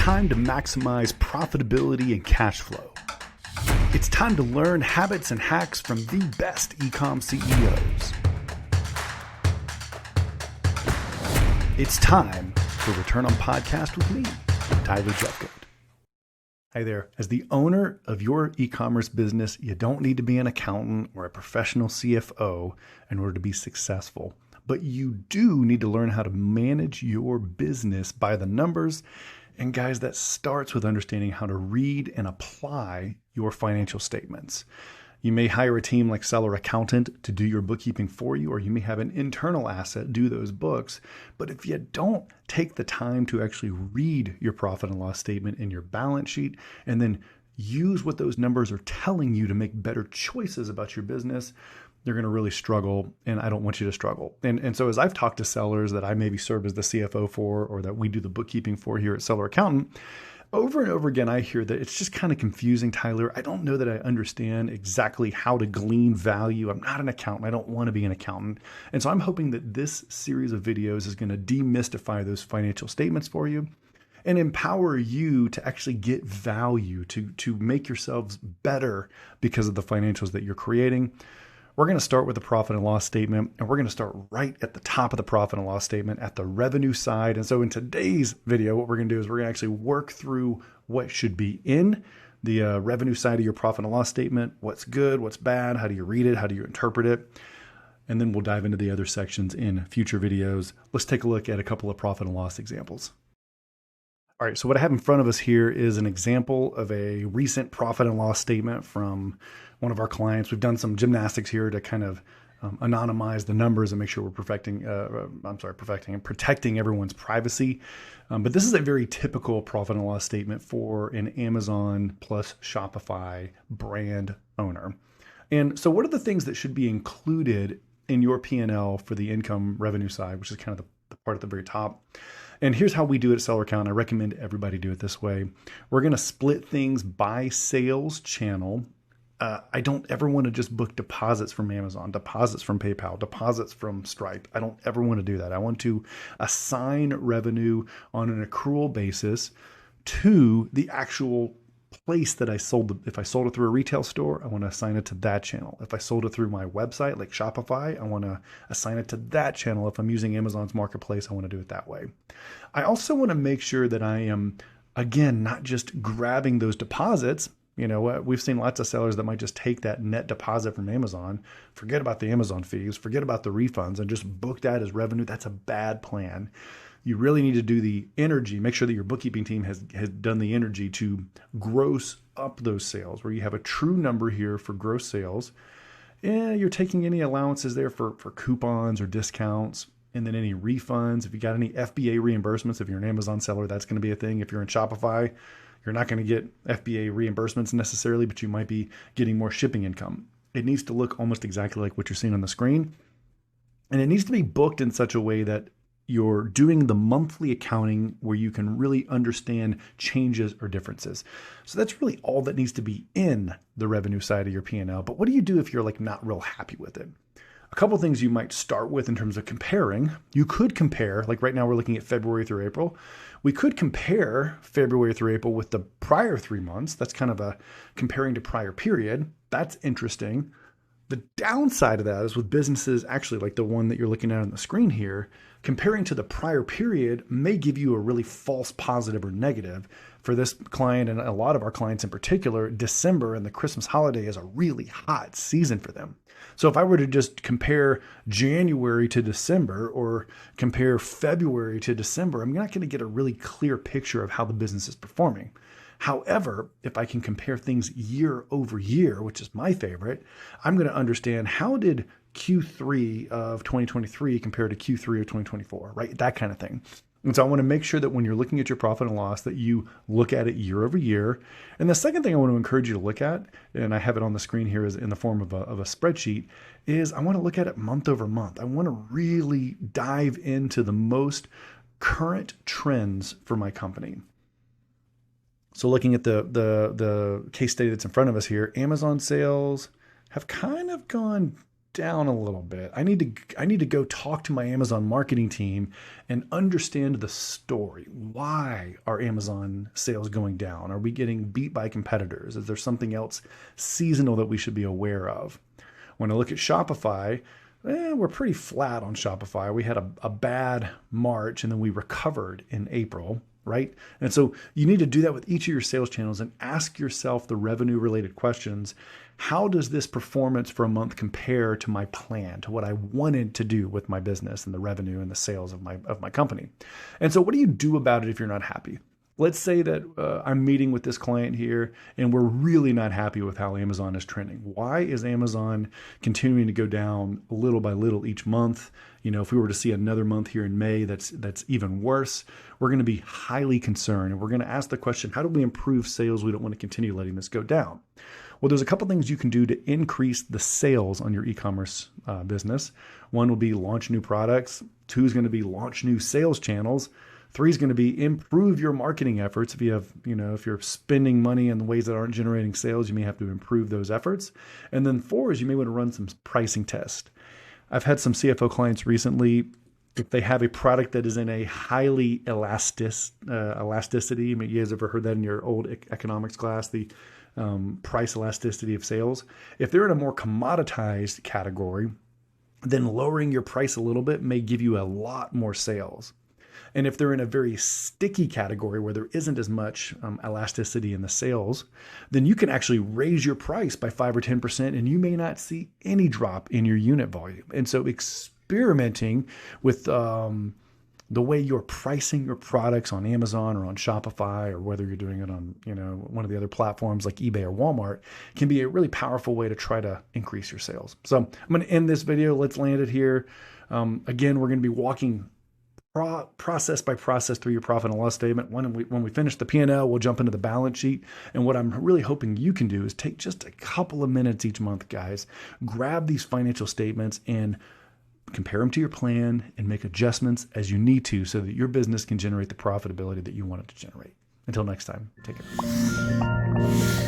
time to maximize profitability and cash flow. It's time to learn habits and hacks from the best e-com CEOs. It's time for Return on Podcast with me, Tyler Jefcoat. Hi there. As the owner of your e-commerce business, you don't need to be an accountant or a professional CFO in order to be successful. But you do need to learn how to manage your business by the numbers. And guys, that starts with understanding how to read and apply your financial statements. You may hire a team like Seller Accountant to do your bookkeeping for you, or you may have an internal asset do those books. But if you don't take the time to actually read your profit and loss statement in your balance sheet and then use what those numbers are telling you to make better choices about your business, you're going to really struggle, and I don't want you to struggle. And so as I've talked to sellers that I maybe serve as the CFO for, or that we do the bookkeeping for here at Seller Accountant, over and over again, I hear that it's just kind of confusing, Tyler. I don't know that I understand exactly how to glean value. I'm not an accountant. I don't want to be an accountant. And so I'm hoping that this series of videos is going to demystify those financial statements for you and empower you to actually get value, to make yourselves better because of the financials that you're creating. We're going to start with the profit and loss statement, and we're going to start right at the top of the profit and loss statement at the revenue side. And so in today's video, what we're going to do is we're going to actually work through what should be in the revenue side of your profit and loss statement, what's good, what's bad, how do you read it, how do you interpret it, and then we'll dive into the other sections in future videos. Let's take a look at a couple of profit and loss examples. All right, so what I have in front of us here is an example of a recent profit and loss statement from one of our clients. We've done some gymnastics here to kind of anonymize the numbers and make sure we're protecting and protecting everyone's privacy. But this is a very typical profit and loss statement for an Amazon plus Shopify brand owner. And so what are the things that should be included in your P&L for the income revenue side, which is kind of the part at the very top? And here's how we do it at Seller Account. I recommend everybody do it this way. We're going to split things by sales channel. I don't ever want to just book deposits from Amazon, deposits from PayPal, deposits from Stripe. I don't ever want to do that. I want to assign revenue on an accrual basis to the actual place that I sold it. If I sold it through a retail store, I want to assign it to that channel. If I sold it through my website like Shopify, I want to assign it to that channel. If I'm using Amazon's marketplace, I want to do it that way. I also want to make sure that I am, again, not just grabbing those deposits. You know, we've seen lots of sellers that might just take that net deposit from Amazon, forget about the Amazon fees, forget about the refunds, and just book that as revenue. That's a bad plan. You really need to do the energy, make sure that your bookkeeping team has done the energy to gross up those sales, where you have a true number here for gross sales. And you're taking any allowances there for coupons or discounts, and then any refunds. If you got any FBA reimbursements, if you're an Amazon seller, that's going to be a thing. If you're in Shopify, you're not going to get FBA reimbursements necessarily, but you might be getting more shipping income. It needs to look almost exactly like what you're seeing on the screen. And it needs to be booked in such a way that you're doing the monthly accounting where you can really understand changes or differences. So that's really all that needs to be in the revenue side of your P&L. But what do you do if you're like not real happy with it? A couple of things you might start with in terms of comparing. You could compare, like right now we're looking at February through April. We could compare February through April with the prior 3 months. That's kind of a comparing to prior period. That's interesting. The downside of that is with businesses, actually like the one that you're looking at on the screen here, comparing to the prior period may give you a really false positive or negative. For this client and a lot of our clients in particular, December and the Christmas holiday is a really hot season for them. So if I were to just compare January to December or compare February to December, I'm not going to get a really clear picture of how the business is performing. However, if I can compare things year over year, which is my favorite, I'm going to understand how did Q3 of 2023 compare to Q3 of 2024, right? That kind of thing. And so I want to make sure that when you're looking at your profit and loss, that you look at it year over year. And the second thing I want to encourage you to look at, and I have it on the screen here is in the form of a spreadsheet, is I want to look at it month over month. I want to really dive into the most current trends for my company. So looking at the case study that's in front of us here, Amazon sales have kind of gone down a little bit. I need to go talk to my Amazon marketing team and understand the story. Why are Amazon sales going down? Are we getting beat by competitors? Is there something else seasonal that we should be aware of? When I look at Shopify, we're pretty flat on Shopify. We had a bad March and then we recovered in April, right? And so you need to do that with each of your sales channels and ask yourself the revenue related questions. How does this performance for a month compare to my plan, to what I wanted to do with my business and the revenue and the sales of my company? And so what do you do about it if you're not happy? Let's say that I'm meeting with this client here and we're really not happy with how Amazon is trending. Why is Amazon continuing to go down little by little each month? You know, if we were to see another month here in May that's even worse, we're going to be highly concerned. And we're going to ask the question, how do we improve sales? We don't want to continue letting this go down. Well, there's a couple things you can do to increase the sales on your e-commerce business. One will be launch new products. 2 is going to be launch new sales channels. 3 is going to be improve your marketing efforts. If you have, if you're spending money in ways that aren't generating sales, you may have to improve those efforts. And then 4 is you may want to run some pricing tests. I've had some CFO clients recently, if they have a product that is in a highly elasticity, you guys ever heard that in your old economics class, the price elasticity of sales. If they're in a more commoditized category, then lowering your price a little bit may give you a lot more sales. And if they're in a very sticky category where there isn't as much elasticity in the sales, then you can actually raise your price by 5 or 10% and you may not see any drop in your unit volume. And so experimenting with the way you're pricing your products on Amazon or on Shopify, or whether you're doing it on, one of the other platforms like eBay or Walmart, can be a really powerful way to try to increase your sales. So I'm going to end this video. Let's land it here. Again, we're going to be walking process by process through your profit and loss statement. When we finish the P&L, we'll jump into the balance sheet. And what I'm really hoping you can do is take just a couple of minutes each month, guys. Grab these financial statements and compare them to your plan and make adjustments as you need to so that your business can generate the profitability that you want it to generate. Until next time, take care.